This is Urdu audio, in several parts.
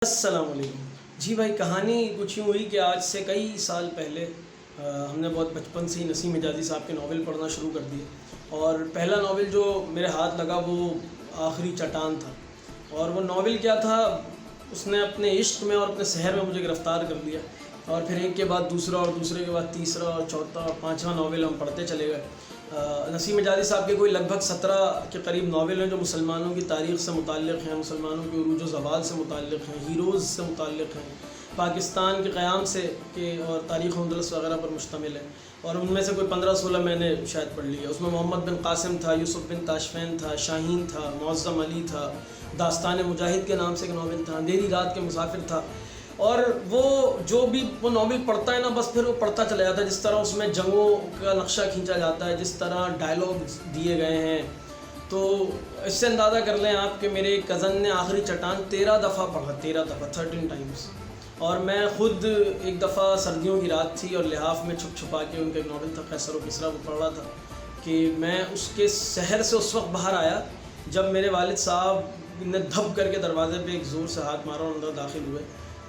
السلام علیکم جی بھائی، کہانی کچھ یوں ہوئی کہ آج سے کئی سال پہلے ہم نے بہت بچپن سے ہی نسیم حجازی صاحب کے ناول پڑھنا شروع کر دیے، اور پہلا ناول جو میرے ہاتھ لگا وہ آخری چٹان تھا۔ اور وہ ناول کیا تھا، اس نے اپنے عشق میں اور اپنے سحر میں مجھے گرفتار کر لیا، اور پھر ایک کے بعد دوسرا اور دوسرے کے بعد تیسرا اور چوتھا اور پانچواں ناول ہم پڑھتے چلے گئے۔ نسیم حجازی صاحب کے کوئی لگ بھگ 17 کے قریب ناول ہیں جو مسلمانوں کی تاریخ سے متعلق ہیں، مسلمانوں کے عروج و زوال سے متعلق ہیں، ہیروز سے متعلق ہیں، پاکستان کے قیام سے اور تاریخ اندلس وغیرہ پر مشتمل ہے، اور ان میں سے کوئی 15-16 میں نے شاید پڑھ لی ہے۔ اس میں محمد بن قاسم تھا، یوسف بن تاشفین تھا، شاہین تھا، معظم علی تھا، داستان مجاہد کے نام سے ایک ناول تھا، اندھیری رات کے مسافر تھا۔ اور وہ جو بھی وہ ناول پڑھتا ہے نا، بس پھر وہ پڑھتا چلا جاتا ہے، جس طرح اس میں جنگوں کا نقشہ کھینچا جاتا ہے، جس طرح ڈائلاگ دیے گئے ہیں، تو اس سے اندازہ کر لیں آپ کہ میرے ایک کزن نے آخری چٹان 13 دفعہ پڑھا، 13 ٹائمز۔ اور میں خود ایک دفعہ سردیوں کی رات تھی اور لحاف میں چھپ چھپا کے، ان کا ایک ناول تھا قیصر و کسریٰ، وہ پڑھ رہا تھا کہ میں اس کے سحر سے اس وقت باہر آیا جب میرے والد صاحب نے دھب کر کے دروازے پہ ایک زور سے ہاتھ مارا اور اندر داخل ہوئے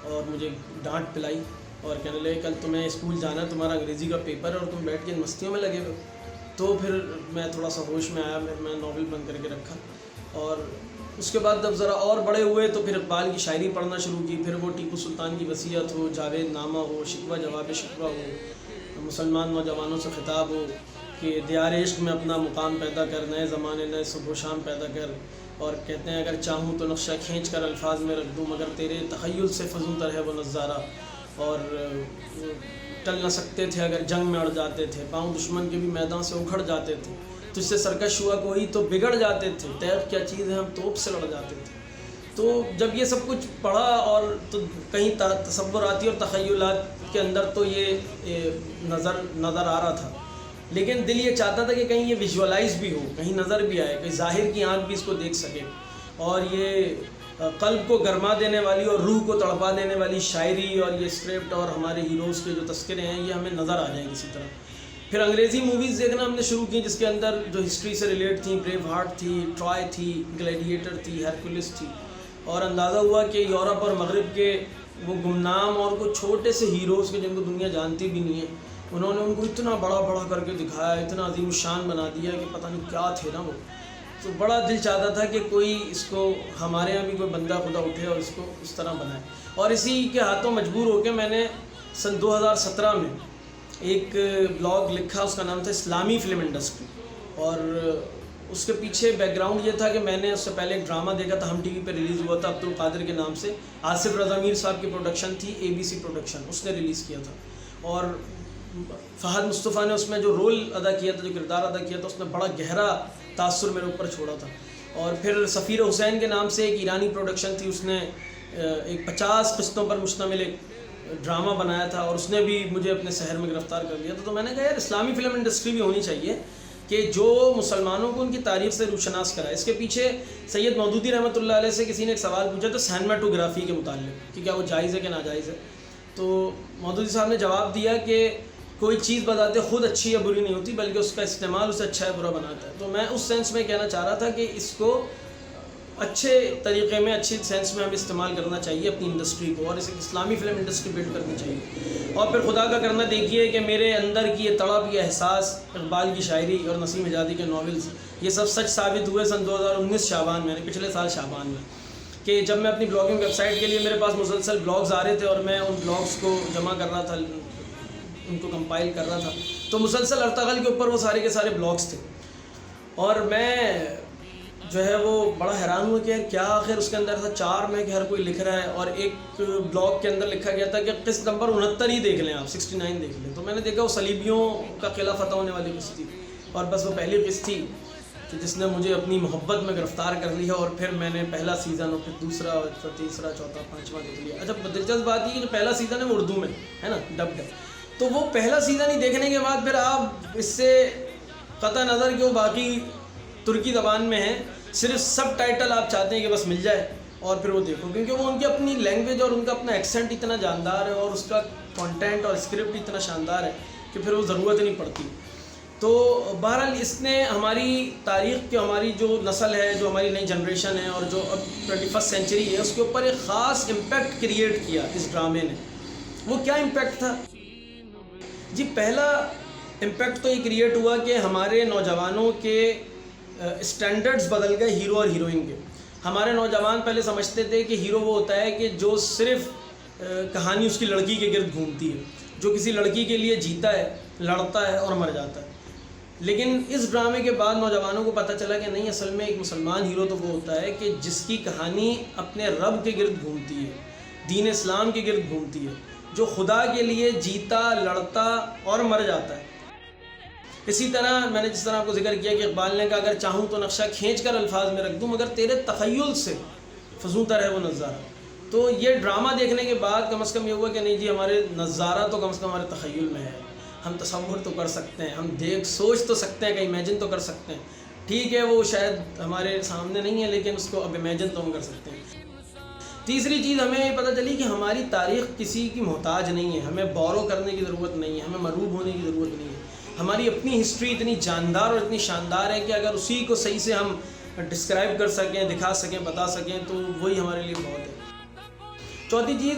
اور مجھے ڈانٹ پلائی اور کہنے لگے کل تمہیں اسکول جانا ہے، تمہارا انگریزی کا پیپر ہے اور تم بیٹھ کے ان مستیوں میں لگے ہوئے۔ تو پھر میں تھوڑا سا ہوش میں آیا، میں ناول بند کر کے رکھا، اور اس کے بعد جب ذرا اور بڑے ہوئے تو پھر اقبال کی شاعری پڑھنا شروع کی، پھر وہ ٹیپو سلطان کی وصیت ہو، جاوید نامہ ہو، شکوہ جواب شکوہ ہو، مسلمان نوجوانوں سے خطاب ہو کہ دیار عشق میں اپنا مقام پیدا کر، نئے زمانے نئے صبح و شام پیدا کر، اور کہتے ہیں اگر چاہوں تو نقشہ کھینچ کر الفاظ میں رکھ دوں، مگر تیرے تخیل سے فزوں تر ہے وہ نظارہ، اور ٹل نہ سکتے تھے اگر جنگ میں اڑ جاتے تھے، پاؤں دشمن کے بھی میدان سے اکھڑ جاتے تھے، تجھ سے سرکش ہوا کوئی تو بگڑ جاتے تھے، تیغ کیا چیز ہے ہم توپ سے لڑ جاتے تھے۔ تو جب یہ سب کچھ پڑھا اور تو کہیں تصوراتی اور تخیلات کے اندر تو یہ نظر آ رہا تھا، لیکن دل یہ چاہتا تھا کہ کہیں یہ ویژولائز بھی ہو، کہیں نظر بھی آئے، کہیں ظاہر کی آنکھ بھی اس کو دیکھ سکے، اور یہ قلب کو گرما دینے والی اور روح کو تڑپا دینے والی شاعری اور یہ اسکرپٹ اور ہمارے ہیروز کے جو تذکرے ہیں یہ ہمیں نظر آ جائیں کسی طرح۔ پھر انگریزی موویز دیکھنا ہم نے شروع کی، جس کے اندر جو ہسٹری سے ریلیٹ تھیں، بریو ہارٹ تھی، ٹرائے تھی، گلیڈیٹر تھی، ہرکولس تھی، اور اندازہ ہوا کہ یورپ اور مغرب کے وہ گمنام اور کچھ چھوٹے سے ہیروز کے جن کو دنیا جانتی بھی نہیں ہے، انہوں نے ان کو اتنا بڑا بڑا کر کے دکھایا، اتنا عظیم الشان بنا دیا کہ پتہ نہیں کیا تھے نا وہ۔ تو بڑا دل چاہتا تھا کہ کوئی اس کو ہمارے یہاں بھی کوئی بندہ خدا اٹھے اور اس کو اس طرح بنائے، اور اسی کے ہاتھوں مجبور ہو کے میں نے سن 2017 میں ایک بلاگ لکھا، اس کا نام تھا اسلامی فلم انڈسٹری، اور اس کے پیچھے بیک گراؤنڈ یہ تھا کہ میں نے اس سے پہلے ایک ڈرامہ دیکھا تھا، ہم ٹی وی پہ ریلیز ہوا تھا، عبدالقادر کے نام سے، آصف رضا میر صاحب کی پروڈکشن تھی، ABC پروڈکشن، اس نے ریلیز کیا تھا، اور فہد مصطفیٰ نے اس میں جو رول ادا کیا تھا، جو کردار ادا کیا تھا، اس نے بڑا گہرا تاثر میرے اوپر چھوڑا تھا۔ اور پھر سفیر حسین کے نام سے ایک ایرانی پروڈکشن تھی، اس نے ایک 50 قسطوں پر مشتمل ایک ڈرامہ بنایا تھا، اور اس نے بھی مجھے اپنے سحر میں گرفتار کر لیا تھا۔ تو میں نے کہا یار اسلامی فلم انڈسٹری بھی ہونی چاہیے کہ جو مسلمانوں کو ان کی تاریخ سے روشناس کرائے۔ اس کے پیچھے سید مودودی رحمۃ اللہ علیہ سے کسی نے ایک سوال پوچھا تھا سینماٹوگرافی کے متعلق کہ کیا وہ جائز ہے کہ ناجائز ہے، تو مودودی صاحب نے جواب دیا کہ کوئی چیز بذات خود اچھی یا بری نہیں ہوتی، بلکہ اس کا استعمال اسے اچھا یا برا بناتا ہے۔ تو میں اس سینس میں کہنا چاہ رہا تھا کہ اس کو اچھے طریقے میں، اچھی سینس میں ہم استعمال کرنا چاہیے اپنی انڈسٹری کو، اور اسے اسلامی فلم انڈسٹری بلڈ کرنی چاہیے۔ اور پھر خدا کا کرنا دیکھیے کہ میرے اندر کی یہ تڑپ، یہ احساس، اقبال کی شاعری اور نسیم حجازی کے ناولز، یہ سب سچ ثابت ہوئے سن 2019 شعبان میں، پچھلے سال شعبان میں، کہ جب میں اپنی بلاگنگ ویب سائٹ کے لیے میرے پاس مسلسل بلاگز آ رہے تھے اور میں ان بلاگز کو جمع کر رہا تھا، ان کو کمپائل کر رہا تھا، تو مسلسل ارطغرل کے اوپر وہ سارے کے سارے بلاگز تھے، اور میں جو ہے وہ بڑا حیران ہوا کہ کیا آخر اس کے اندر تھا 4 میں کہ ہر کوئی لکھ رہا ہے، اور ایک بلاگ کے اندر لکھا گیا تھا کہ قسط نمبر 69 ہی دیکھ لیں آپ، 69 دیکھ لیں۔ تو میں نے دیکھا وہ صلیبیوں کا قلعہ فتح ہونے والی قسط تھی، اور بس وہ پہلی قسط تھی کہ جس نے مجھے اپنی محبت میں گرفتار کر لیا، اور پھر میں نے پہلا سیزن اور پھر دوسرا، پھر تیسرا، چوتھا، پانچواں دیکھ لیا۔ اچھا دلچسپ بات یہ کہ جو پہلا سیزن ہے وہ اردو میں ہے نا، ڈبڈ ہے، تو وہ پہلا سیزن ہی دیکھنے کے بعد پھر آپ اس سے قطع نظر کہ وہ باقی ترکی زبان میں ہیں، صرف سب ٹائٹل آپ چاہتے ہیں کہ بس مل جائے اور پھر وہ دیکھو، کیونکہ وہ ان کی اپنی لینگویج اور ان کا اپنا ایکسنٹ اتنا جاندار ہے، اور اس کا کانٹینٹ اور اسکرپٹ اتنا شاندار ہے کہ پھر وہ ضرورت نہیں پڑتی۔ تو بہرحال اس نے ہماری تاریخ کی، ہماری جو نسل ہے، جو ہماری نئی جنریشن ہے اور جو اب 21 سینچری ہے، اس کے اوپر ایک خاص امپیکٹ کریٹ کیا اس ڈرامے نے۔ وہ کیا امپیکٹ تھا جی؟ پہلا امپیکٹ تو یہ کریٹ ہوا کہ ہمارے نوجوانوں کے اسٹینڈرڈز بدل گئے ہیرو اور ہیروئن کے۔ ہمارے نوجوان پہلے سمجھتے تھے کہ ہیرو وہ ہوتا ہے کہ جو صرف کہانی اس کی لڑکی کے گرد گھومتی ہے، جو کسی لڑکی کے لیے جیتا ہے، لڑتا ہے اور مر جاتا ہے۔ لیکن اس ڈرامے کے بعد نوجوانوں کو پتہ چلا کہ نہیں، اصل میں ایک مسلمان ہیرو تو وہ ہوتا ہے کہ جس کی کہانی اپنے رب کے گرد گھومتی ہے، دین اسلام کے گرد گھومتی ہے، جو خدا کے لیے جیتا، لڑتا اور مر جاتا ہے۔ اسی طرح میں نے جس طرح آپ کو ذکر کیا کہ اقبال نے کہا اگر چاہوں تو نقشہ کھینچ کر الفاظ میں رکھ دوں، مگر تیرے تخیل سے فزونتا رہے وہ نظارہ۔ تو یہ ڈرامہ دیکھنے کے بعد کم از کم یہ ہوا کہ نہیں جی، ہمارے نظارہ تو کم از کم ہمارے تخیل میں ہے، ہم تصور تو کر سکتے ہیں، ہم سوچ تو سکتے ہیں، کہ امیجن تو کر سکتے ہیں۔ ٹھیک ہے، وہ شاید ہمارے سامنے نہیں ہے، لیکن اس کو اب امیجن تو ہم کر سکتے ہیں۔ تیسری چیز ہمیں یہ پتہ چلی کہ ہماری تاریخ کسی کی محتاج نہیں ہے، ہمیں بورو کرنے کی ضرورت نہیں ہے، ہمیں مرعوب ہونے کی ضرورت نہیں ہے۔ ہماری اپنی ہسٹری اتنی جاندار اور اتنی شاندار ہے کہ اگر اسی کو صحیح سے ہم ڈسکرائب کر سکیں، دکھا سکیں، بتا سکیں، تو وہی ہمارے لیے بہت ہے۔ چوتھی چیز،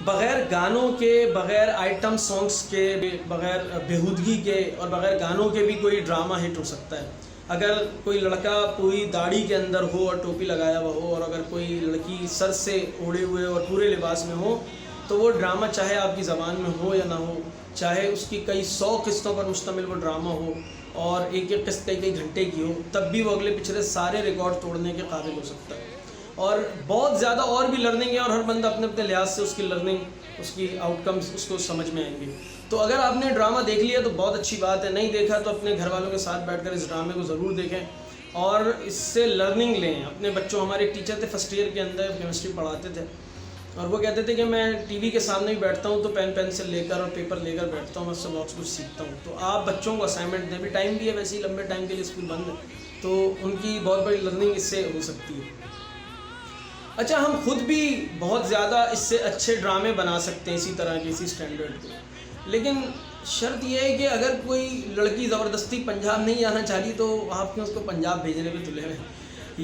بغیر گانوں کے، بغیر آئٹم سانگس کے، بغیر بیہودگی کے اور بغیر گانوں کے بھی کوئی ڈرامہ ہٹ ہو سکتا ہے۔ اگر کوئی لڑکا پوری داڑھی کے اندر ہو اور ٹوپی لگایا ہوا ہو، اور اگر کوئی لڑکی سر سے اوڑھے ہوئے اور پورے لباس میں ہو، تو وہ ڈرامہ چاہے آپ کی زبان میں ہو یا نہ ہو، چاہے اس کی کئی 100 قسطوں پر مشتمل وہ ڈرامہ ہو اور ایک ایک قسط کئی گھنٹے کی ہو، تب بھی وہ اگلے پچھلے سارے ریکارڈ توڑنے کے قابل ہو سکتا ہے۔ اور بہت زیادہ اور بھی لرننگ ہے، اور ہر بندہ اپنے اپنے لحاظ سے اس کی لرننگ، اس کی آؤٹ کمز اس کو سمجھ میں آئیں گے۔ تو اگر آپ نے ڈرامہ دیکھ لیا تو بہت اچھی بات ہے، نہیں دیکھا تو اپنے گھر والوں کے ساتھ بیٹھ کر اس ڈرامے کو ضرور دیکھیں اور اس سے لرننگ لیں۔ اپنے بچوں، ہمارے ایک ٹیچر تھے فرسٹ ایئر کے اندر، کیمسٹری پڑھاتے تھے، اور وہ کہتے تھے کہ میں ٹی وی کے سامنے بھی بیٹھتا ہوں تو پین پینسل لے کر اور پیپر لے کر بیٹھتا ہوں، میں اس سے بہت کچھ سیکھتا ہوں۔ تو آپ بچوں کو اسائنمنٹ دیں، بھی ٹائم بھی ہے ویسے ہی، لمبے ٹائم کے لیے اسکول بند ہے، تو ان کی بہت بڑی لرننگ اس سے ہو سکتی ہے۔ اچھا، ہم خود بھی بہت زیادہ اس سے اچھے ڈرامے بنا سکتے ہیں اسی طرح کے، اسی اسٹینڈرڈ کے، لیکن شرط یہ ہے کہ اگر کوئی لڑکی زبردستی پنجاب نہیں جانا چاہ رہی تو آپ کیوں اس کو پنجاب بھیجنے پہ تلے ہوئے ہیں،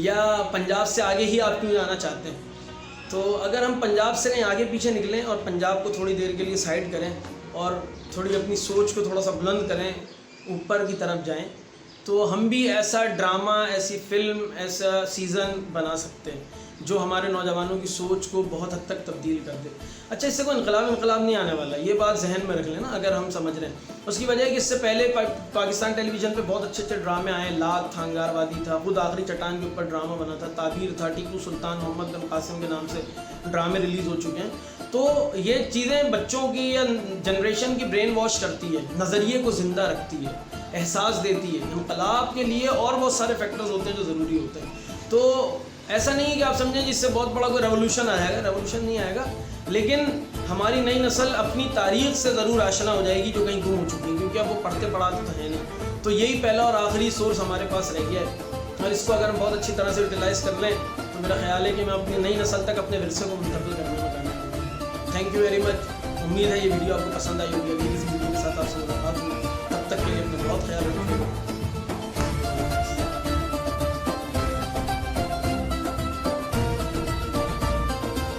یا پنجاب سے آگے ہی آپ کیوں جانا چاہتے ہیں؟ تو اگر ہم پنجاب سے کہیں آگے پیچھے نکلیں اور پنجاب کو تھوڑی دیر کے لیے سائڈ کریں اور تھوڑی اپنی سوچ کو تھوڑا سا بلند کریں، اوپر کی طرف جائیں، تو ہم بھی ایسا ڈرامہ، ایسی فلم، ایسا سیزن بنا سکتے ہیں جو ہمارے نوجوانوں کی سوچ کو بہت حد تک تبدیل کر دے۔ اچھا، اس سے کوئی انقلاب نہیں آنے والا، یہ بات ذہن میں رکھ لینا اگر ہم سمجھ رہے ہیں۔ اس کی وجہ ہے کہ اس سے پہلے پاکستان ٹیلی ویژن پہ بہت اچھے ڈرامے آئے، لاگ تھا، انگار وادی تھا، خود آخری چٹان کے اوپر ڈرامہ بنا تھا، تعبیر تھا، ٹیپو سلطان محمد بن قاسم کے نام سے ڈرامے ریلیز ہو چکے ہیں۔ تو یہ چیزیں بچوں کی یا جنریشن کی برین واش کرتی ہے، نظریے کو زندہ رکھتی ہے، احساس دیتی ہے۔ انقلاب کے لیے اور بہت سارے فیکٹرز ہوتے ہیں جو ضروری ہوتے ہیں۔ تو ایسا نہیں ہے کہ آپ سمجھیں جس سے بہت بڑا کوئی ریولوشن آئے گا، ریولوشن نہیں آئے گا، لیکن ہماری نئی نسل اپنی تاریخ سے ضرور آشنا ہو جائے گی جو کہیں گم ہو چکی ہے، کیونکہ اب وہ پڑھتے پڑھاتے تو ہے نہیں۔ تو یہی پہلا اور آخری سورس ہمارے پاس رہ گیا ہے، اور اس کو اگر ہم بہت اچھی طرح سے یوٹیلائز کر لیں تو میرا خیال ہے کہ میں اپنی نئی نسل تک اپنے ورثے کو منتقل کرنے میں کامیاب ہوں۔ تھینک یو ویری مچ، امید ہے یہ ویڈیو آپ کو پسند آئی ہوگی۔ اگلی اس ویڈیو کے ساتھ آپ سے ملاقات ہوگی، تب تک کے لیے اپنا بہت خیال رکھیے۔